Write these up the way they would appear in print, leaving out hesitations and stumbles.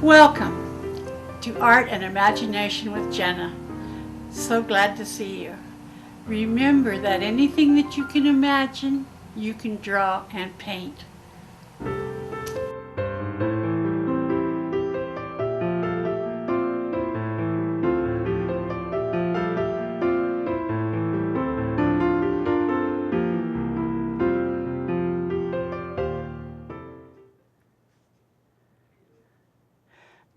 Welcome to Art and Imagination with Janna. So glad to see you. Remember that anything that you can imagine, you can draw and paint.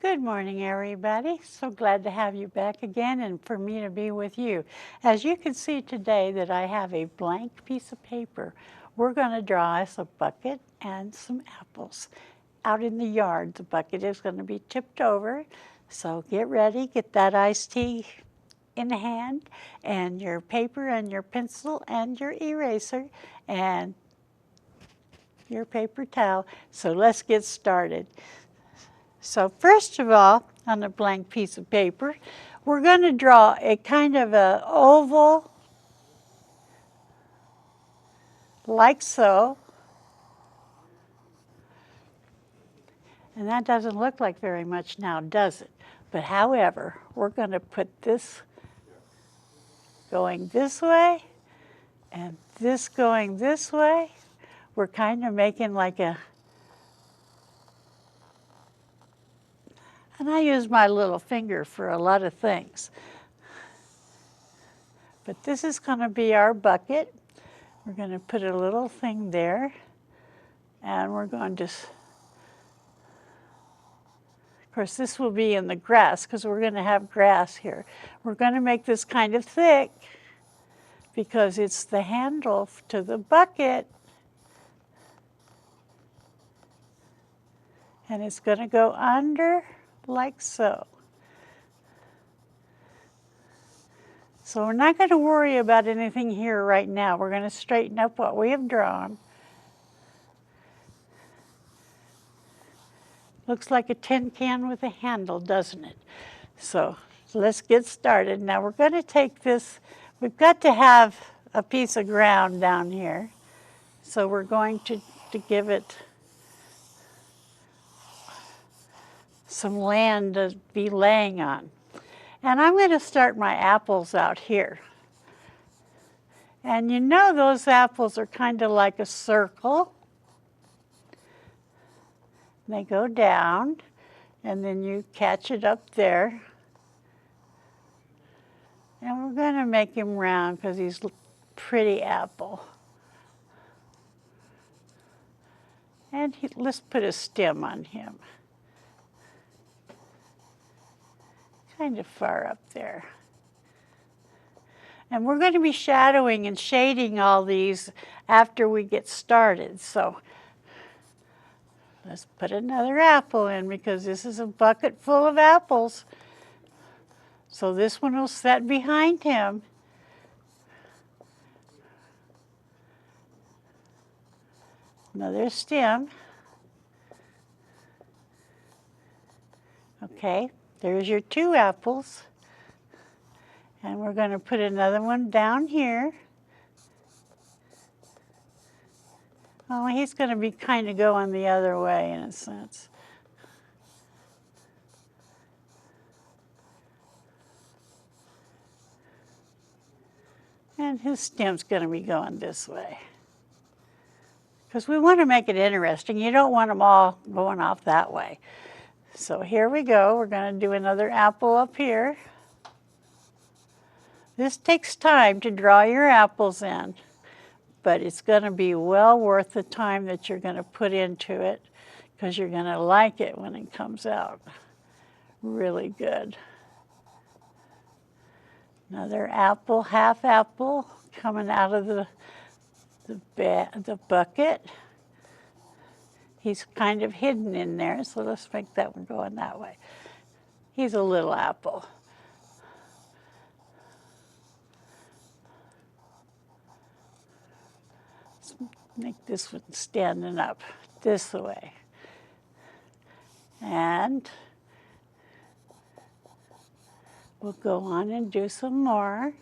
Good morning, everybody. So glad to have you back again and for me to be with you. As you can see today that I have a blank piece of paper, we're going to draw us a bucket and some apples. Out in the yard, the bucket is going to be tipped over. So get ready, get that iced tea in hand and your paper and your pencil and your eraser and your paper towel. So let's get started. So first of all, on a blank piece of paper, we're going to draw a kind of an oval, like so. And that doesn't look like very much now, does it? But however, we're going to put this going this way and this going this way. We're kind of making like a, and I use my little finger for a lot of things. But this is going to be our bucket. We're going to put a little thing there, and we're going to, of course, this will be in the grass because we're going to have grass here. We're going to make this kind of thick because it's the handle to the bucket. And it's going to go under like so. So we're not going to worry about anything here right now. We're going to straighten up what we have drawn. Looks like a tin can with a handle, doesn't it? So let's get started. Now we're going to take this, we've got to have a piece of ground down here. So we're going to give it some land to be laying on. And I'm going to start my apples out here. And you know those apples are kind of like a circle. They go down, and then you catch it up there. And we're going to make him round because he's a pretty apple. And let's put a stem on him. Kind of far up there. And we're going to be shadowing and shading all these after we get started. So let's put another apple in because this is a bucket full of apples. So this one will set behind him. Another stem. Okay, there's your two apples. And we're going to put another one down here. Oh, he's going to be kind of going the other way in a sense. And his stem's going to be going this way. Because we want to make it interesting. You don't want them all going off that way. So here we go. We're going to do another apple up here. This takes time to draw your apples in, but it's going to be well worth the time that you're going to put into it because you're going to like it when it comes out really good. Another apple, half apple, coming out of the bucket. He's kind of hidden in there, so let's make that one going that way. He's a little apple. Let's make this one standing up this way. And we'll go on and do some more.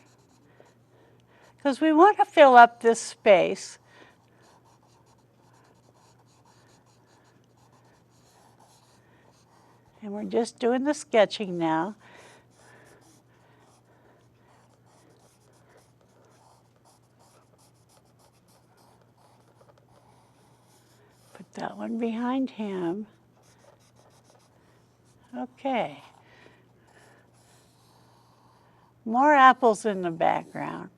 Because we want to fill up this space. And we're just doing the sketching now. Put that one behind him. Okay. More apples in the background.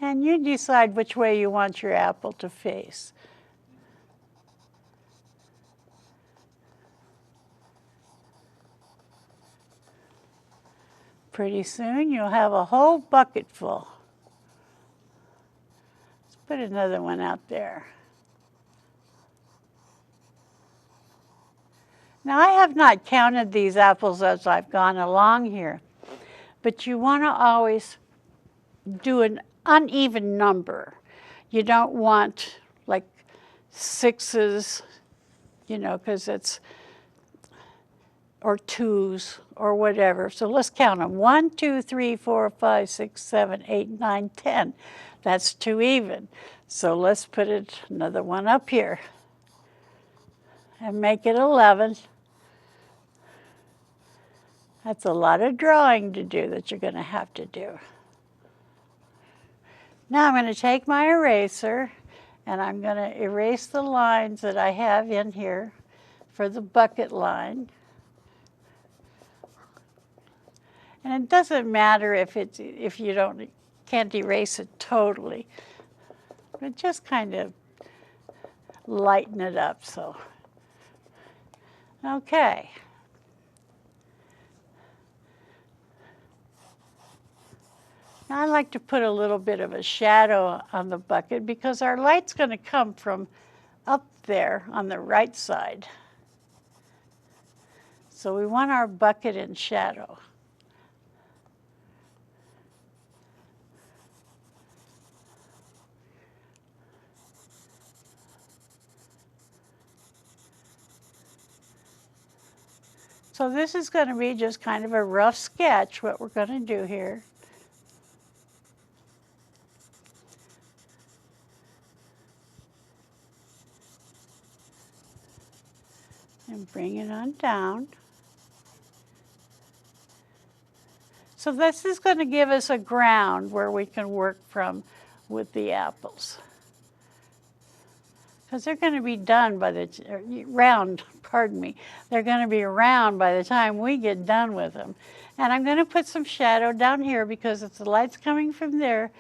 And you decide which way you want your apple to face. Pretty soon you'll have a whole bucket full. Let's put another one out there. Now I have not counted these apples as I've gone along here, but you want to always do an uneven number. You don't want like sixes, you know, because it's, or twos or whatever. So let's count them. 1, 2, 3, 4, 5, 6, 7, 8, 9, 10. That's too even. So let's put another one up here and make it 11. That's a lot of drawing to do that you're going to have to do. Now I'm going to take my eraser and I'm going to erase the lines that I have in here for the bucket line. And it doesn't matter if you can't erase it totally, but just kind of lighten it up. So, okay. Now I like to put a little bit of a shadow on the bucket because our light's going to come from up there on the right side. So we want our bucket in shadow. So this is going to be just kind of a rough sketch, what we're going to do here. And bring it on down. So this is going to give us a ground where we can work from with the apples. Because they're going to be done by the round, pardon me. They're going to be round by the time we get done with them. And I'm going to put some shadow down here because if the light's coming from there,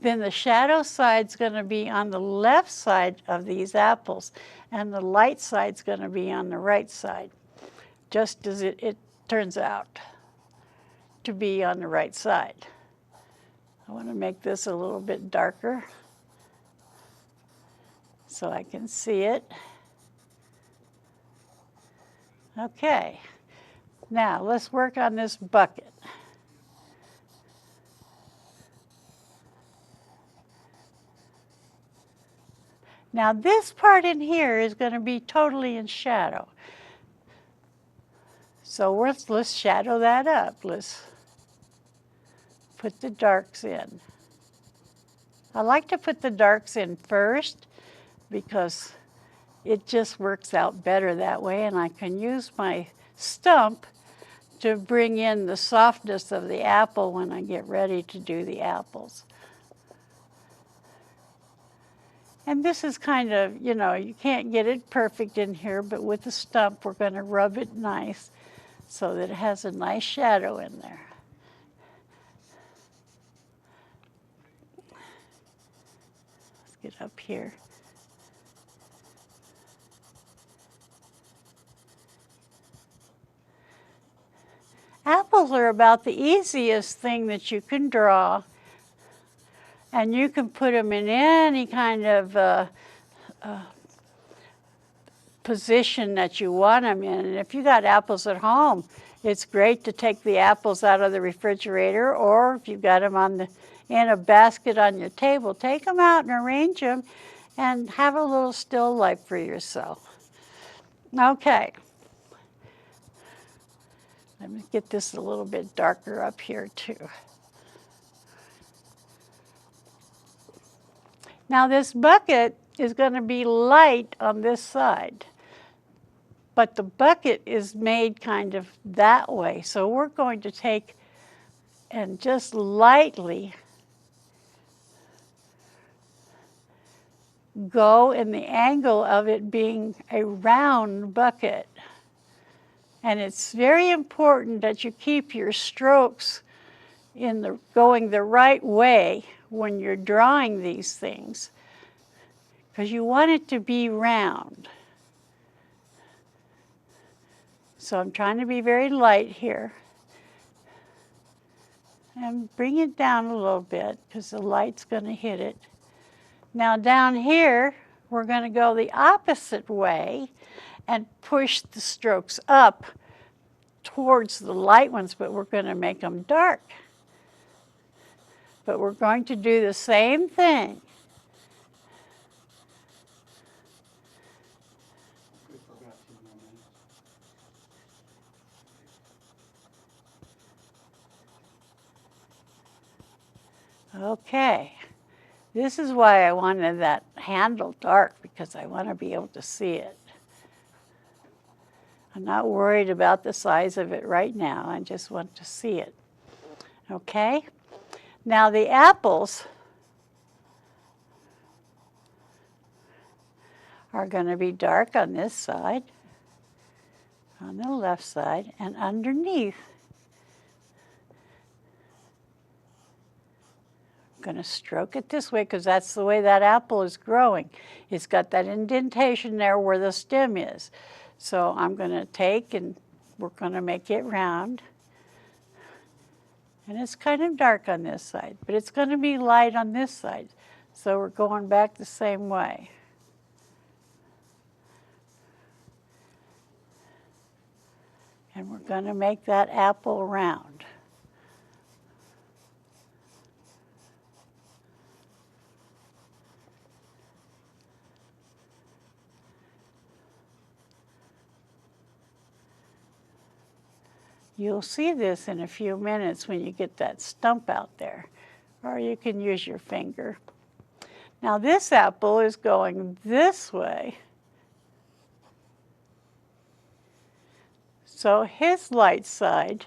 then the shadow side's going to be on the left side of these apples, and the light side's going to be on the right side, just as it turns out to be on the right side. I want to make this a little bit darker so I can see it. Okay, now let's work on this bucket. Now this part in here is going to be totally in shadow. So let's shadow that up. Let's put the darks in. I like to put the darks in first because it just works out better that way, and I can use my stump to bring in the softness of the apple when I get ready to do the apples. And this is kind of, you know, you can't get it perfect in here, but with the stump we're going to rub it nice so that it has a nice shadow in there. Let's get up here. Apples are about the easiest thing that you can draw, and you can put them in any kind of position that you want them in. And if you got apples at home, it's great to take the apples out of the refrigerator, or if you've got them in a basket on your table, take them out and arrange them and have a little still life for yourself. Okay. Let me get this a little bit darker up here too. Now this bucket is going to be light on this side, but the bucket is made kind of that way. So we're going to take and just lightly go in the angle of it being a round bucket. And it's very important that you keep your strokes going the right way when you're drawing these things, because you want it to be round. So I'm trying to be very light here. And bring it down a little bit because the light's going to hit it. Now down here, we're going to go the opposite way and push the strokes up towards the light ones, but we're going to make them dark. But we're going to do the same thing. Okay, this is why I wanted that handle dark, because I want to be able to see it. I'm not worried about the size of it right now, I just want to see it. Okay, now the apples are going to be dark on this side, on the left side, and underneath. I'm going to stroke it this way because that's the way that apple is growing. It's got that indentation there where the stem is. So I'm going to take and we're going to make it round. And it's kind of dark on this side, but it's going to be light on this side. So we're going back the same way. And we're going to make that apple round. You'll see this in a few minutes when you get that stump out there, or you can use your finger. Now this apple is going this way. So his light side,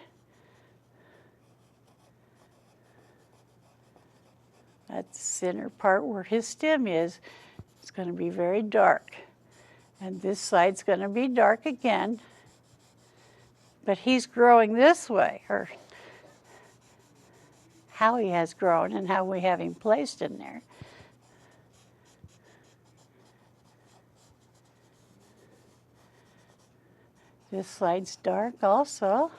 that center part where his stem is going to be very dark. And this side's going to be dark again. But he's growing this way, or how he has grown and how we have him placed in there. This side's dark also.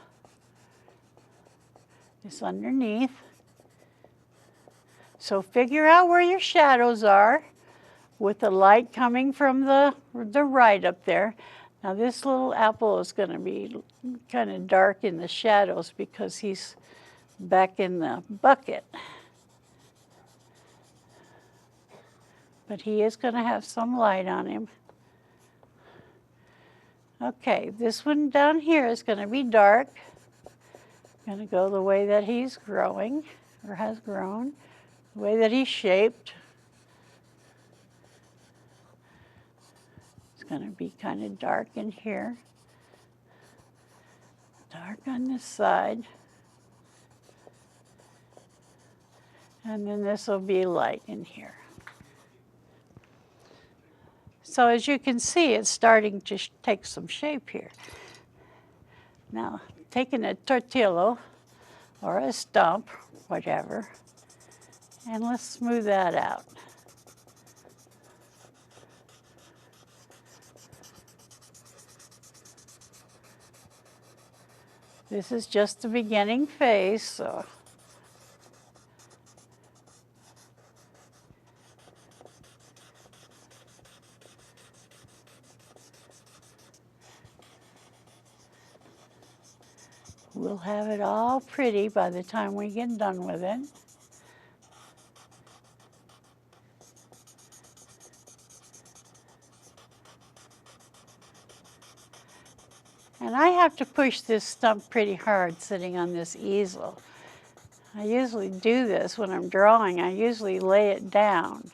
This underneath. So figure out where your shadows are with the light coming from the right up there. Now this little apple is going to be kind of dark in the shadows because he's back in the bucket. But he is going to have some light on him. Okay, this one down here is going to be dark. Going to go the way that he's growing, or has grown, the way that he's shaped. It's going to be kind of dark in here. Dark on this side. And then this will be light in here. So as you can see, it's starting to take some shape here. Now, taking a tortillo or a stump, whatever, and let's smooth that out. This is just the beginning phase, so we'll have it all pretty by the time we get done with it. And I have to push this stump pretty hard sitting on this easel. I usually do this when I'm drawing. I usually lay it down.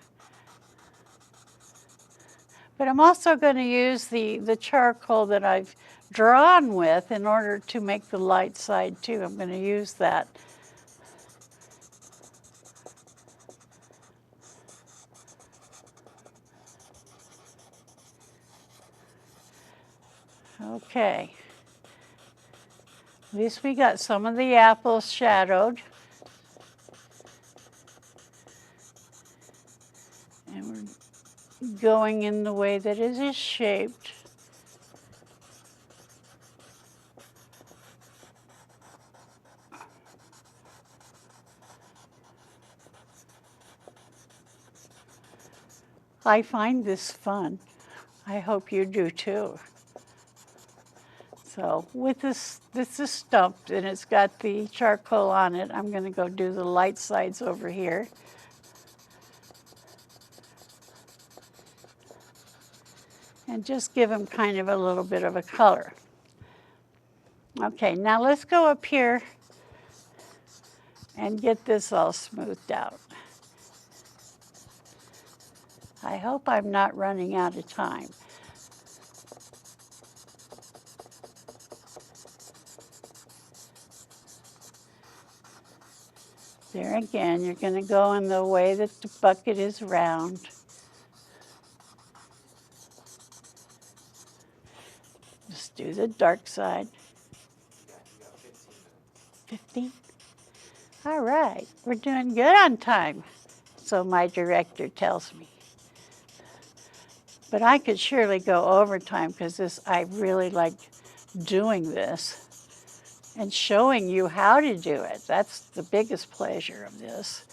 But I'm also going to use the charcoal that I've drawn with in order to make the light side too. I'm going to use that. Okay. At least we got some of the apples shadowed. And we're going in the way that it is shaped. I find this fun. I hope you do too. So with this is stumped and it's got the charcoal on it, I'm going to go do the light sides over here. And just give them kind of a little bit of a color. Okay, now let's go up here and get this all smoothed out. I hope I'm not running out of time. There again, you're going to go in the way that the bucket is round. Just do the dark side. 15. All right, we're doing good on time, so my director tells me. But I could surely go overtime because I really like doing this and showing you how to do it. That's the biggest pleasure of this.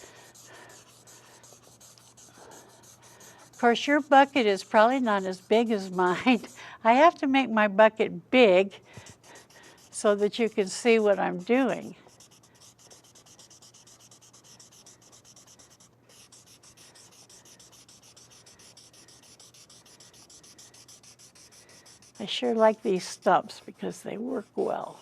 Of course, your bucket is probably not as big as mine. I have to make my bucket big so that you can see what I'm doing. I sure like these stumps because they work well.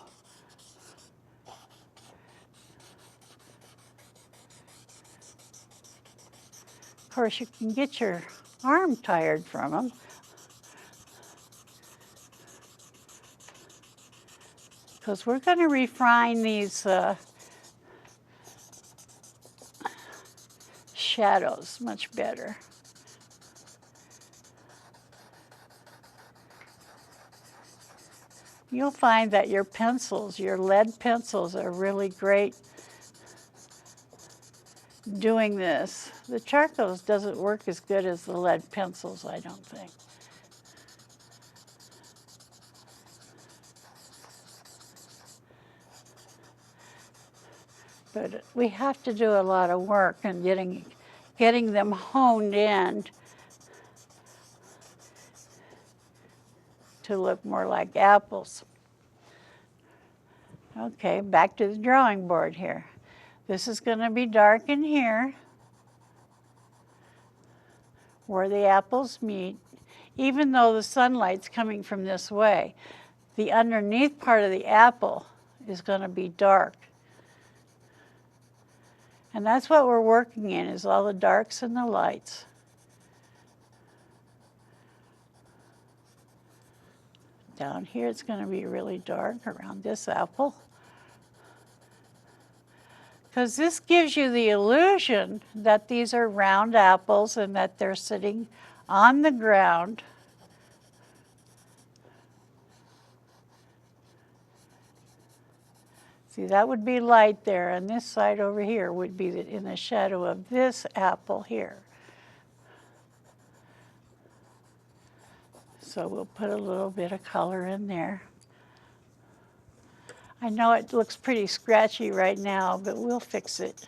Of course, you can get your arm tired from them. Because we're going to refine these shadows much better. You'll find that your pencils, your lead pencils, are really great doing this. The charcoals doesn't work as good as the lead pencils, I don't think. But we have to do a lot of work in getting them honed in to look more like apples. Okay, back to the drawing board here. This is going to be dark in here where the apples meet. Even though the sunlight's coming from this way, the underneath part of the apple is going to be dark. And that's what we're working in, is all the darks and the lights. Down here it's going to be really dark around this apple. Because this gives you the illusion that these are round apples and that they're sitting on the ground. See, that would be light there, and this side over here would be in the shadow of this apple here. So we'll put a little bit of color in there. I know it looks pretty scratchy right now, but we'll fix it.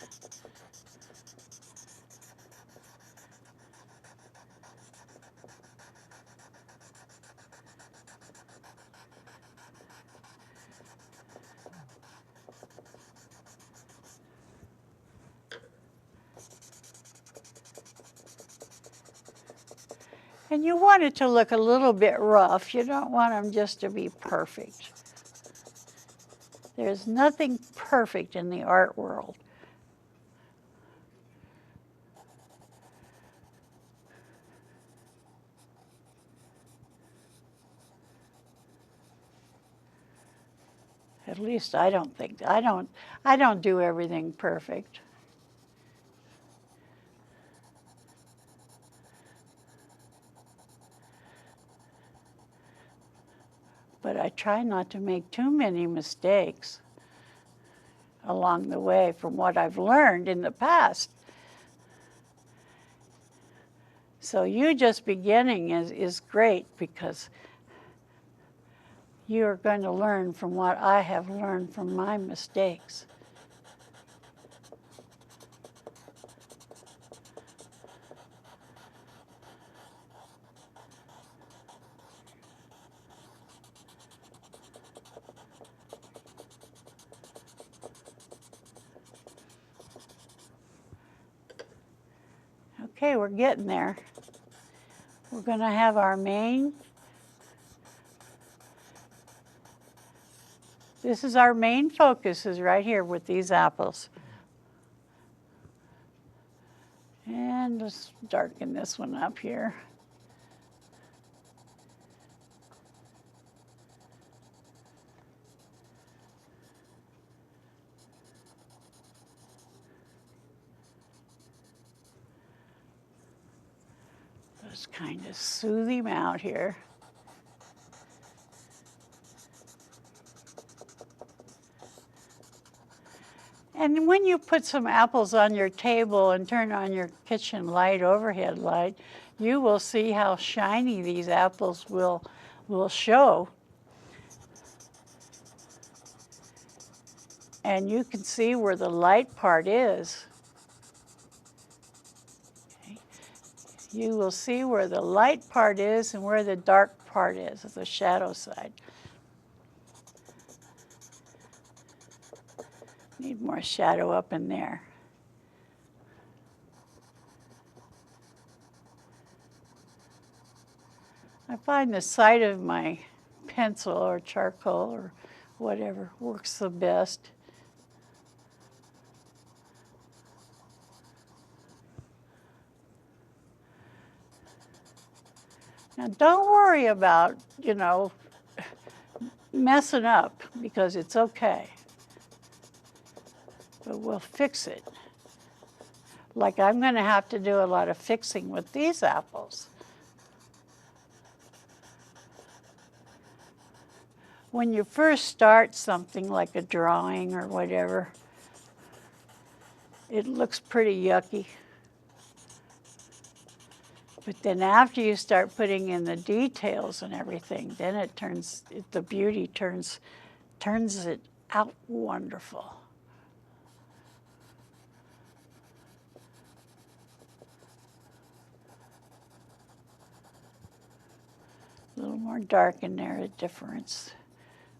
And you want it to look a little bit rough. You don't want them just to be perfect. There's nothing perfect in the art world. At least I don't think, I don't do everything perfect. But I try not to make too many mistakes along the way from what I've learned in the past. So you just beginning is great because you're going to learn from what I have learned from my mistakes. Okay, we're getting there. We're going to have our main. This is our main focus is right here with these apples. And let's darken this one up here. Just kind of smooth him out here. And when you put some apples on your table and turn on your kitchen light, overhead light, you will see how shiny these apples will show. And you can see where the light part is. Okay. You will see where the light part is and where the dark part is, the shadow side. Need more shadow up in there. I find the side of my pencil or charcoal or whatever works the best. Now don't worry about, messing up because it's okay. But we'll fix it. Like I'm going to have to do a lot of fixing with these apples. When you first start something like a drawing or whatever, it looks pretty yucky. But then after you start putting in the details and everything, then the beauty turns it out wonderful. A little more dark in there, a difference.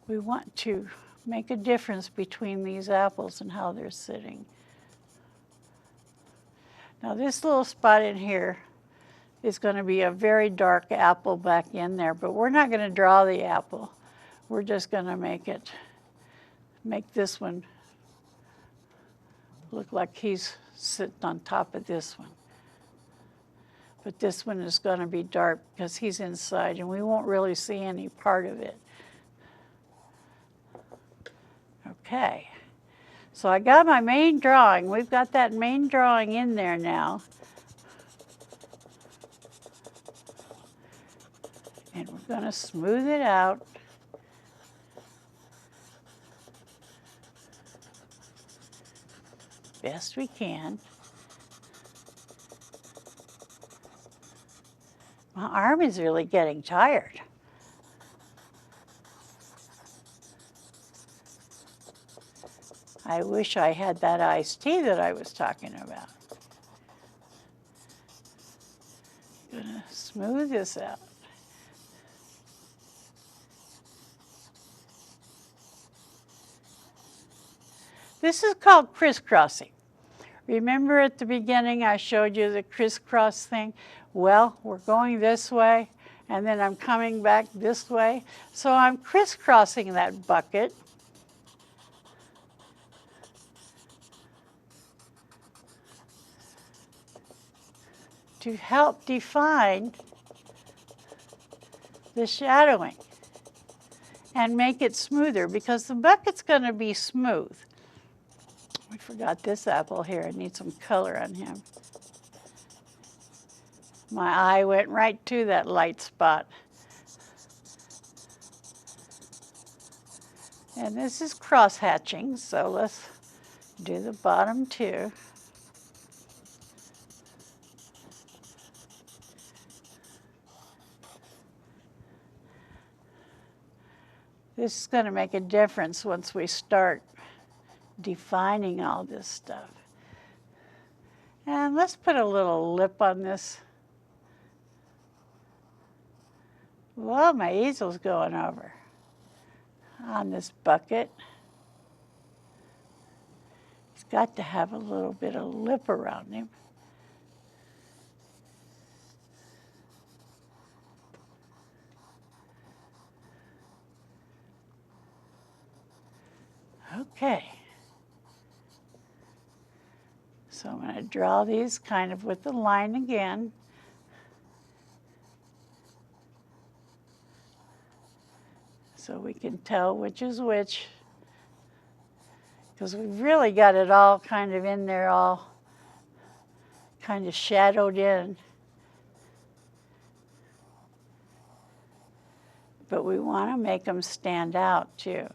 We want to make a difference between these apples and how they're sitting. Now this little spot in here is going to be a very dark apple back in there, but we're not going to draw the apple. We're just going to make this one look like he's sitting on top of this one. But this one is going to be dark because he's inside and we won't really see any part of it. Okay, so I got my main drawing. We've got that main drawing in there now. And we're going to smooth it out. Best we can. My arm is really getting tired. I wish I had that iced tea that I was talking about. Gonna smooth this out. This is called crisscrossing. Remember at the beginning I showed you the crisscross thing? Well, we're going this way, and then I'm coming back this way. So I'm crisscrossing that bucket. To help define the shadowing. and make it smoother because the bucket's going to be smooth. We forgot this apple here. I need some color on him. My eye went right to that light spot. And this is cross hatching, so let's do the bottom too. This is going to make a difference once we start defining all this stuff. And let's put a little lip on this. Well, my easel's going over on this bucket. He's got to have a little bit of lip around him. Okay. So I'm going to draw these kind of with the line again. So we can tell which is which. Because we've really got it all kind of in there, all kind of shadowed in. But we want to make them stand out too.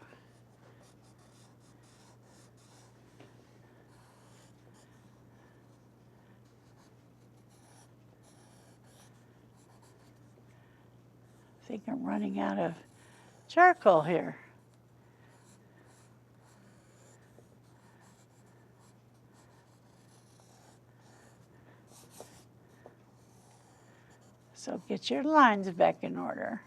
I think I'm running out of charcoal here. So get your lines back in order.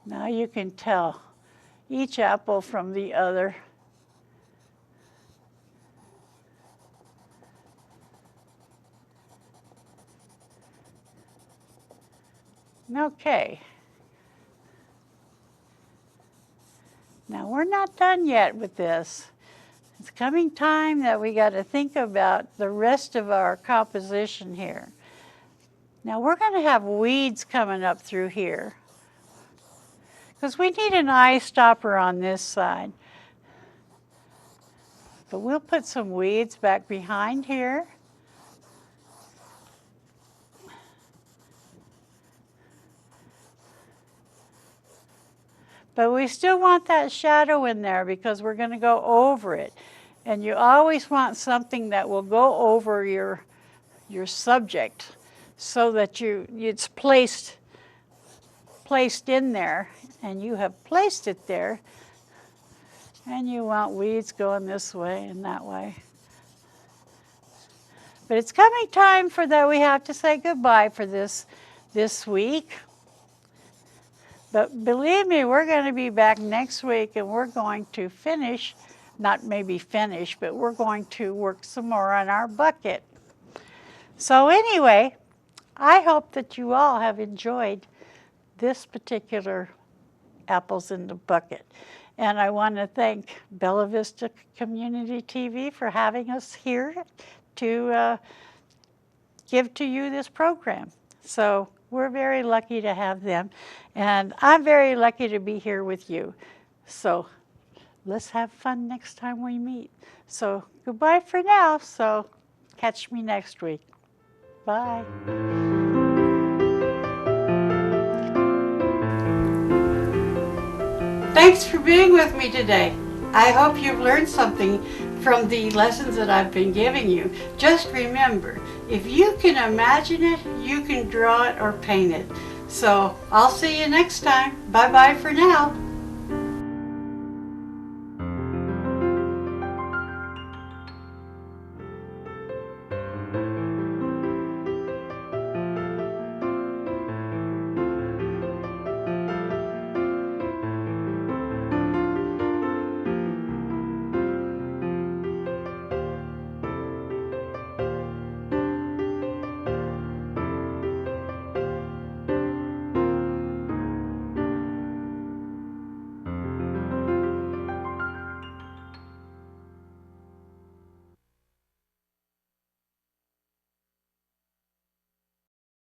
Now you can tell each apple from the other. Okay. Now we're not done yet with this. It's coming time that we got to think about the rest of our composition here. Now we're going to have weeds coming up through here because we need an eye stopper on this side. But we'll put some weeds back behind here. But we still want that shadow in there because we're going to go over it. And you always want something that will go over your subject so that it's placed in there, and you have placed it there. And you want weeds going this way and that way. But it's coming time for that we have to say goodbye for this week. But believe me, we're going to be back next week and we're going to finish, not maybe finish, but we're going to work some more on our bucket. So anyway, I hope that you all have enjoyed this particular Apples in the Bucket. And I want to thank Bella Vista Community TV for having us here to give to you this program. So we're very lucky to have them. And I'm very lucky to be here with you. So let's have fun next time we meet. So goodbye for now. So catch me next week. Bye. Thanks for being with me today. I hope you've learned something from the lessons that I've been giving you. Just remember, if you can imagine it, you can draw it or paint it. So I'll see you next time. Bye-bye for now.